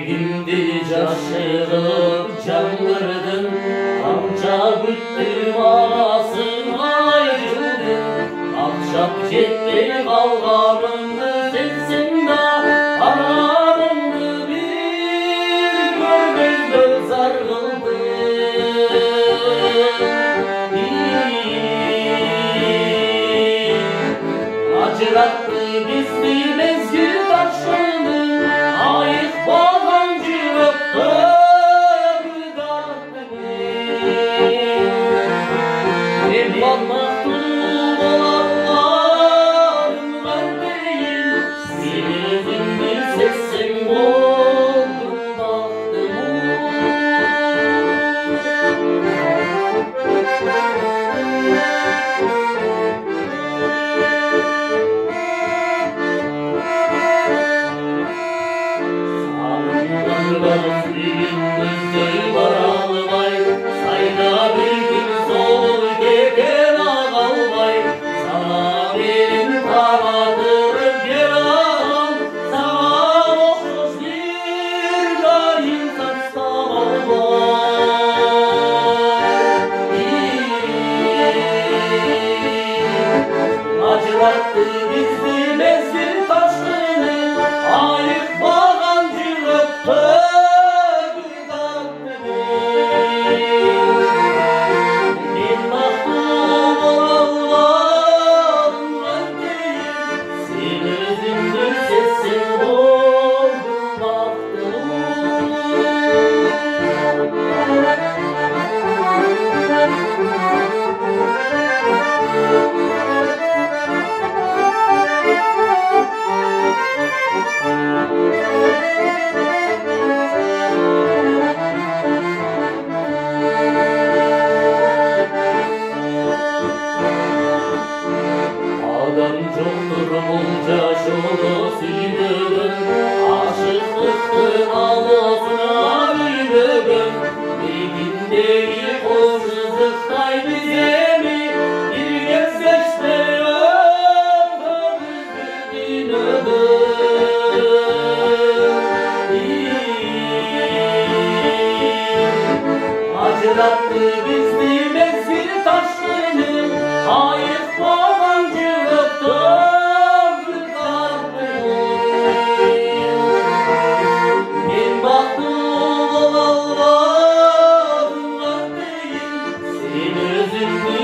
Gindi şaşırıp canlardım, amca büttüm arasın ayrıldım. Akşam cepte kalkanımdı sesimde, aramımdı bir görmezde sarıldı. Acırattı bizi mezgül taşlarını, ayık bağlancı öptü güdardı beni. Evlat mahtum olanlarım ben değil, senin bir sesim oldu baktım. Gözleri baralmay, sayda bir gün sol geken ağalmay. Sana benim karadırım yaram, sana hoşuz bir daim saçsam olmay. Acırattı bizi mezgil taşını, ayık bağancı öptü. Adam çoktur bulca şunu sildirdim, aşıklıktır ağlasına bildirdim. Bir gün değil hoşsuzluktay bize mi, bir gezgeçte yok bir ödüm. Acırattı bizi mezgil taşını, ayık bağancı öptü güdardı beni. Ben baktım olanlarım ben değil, sen özündü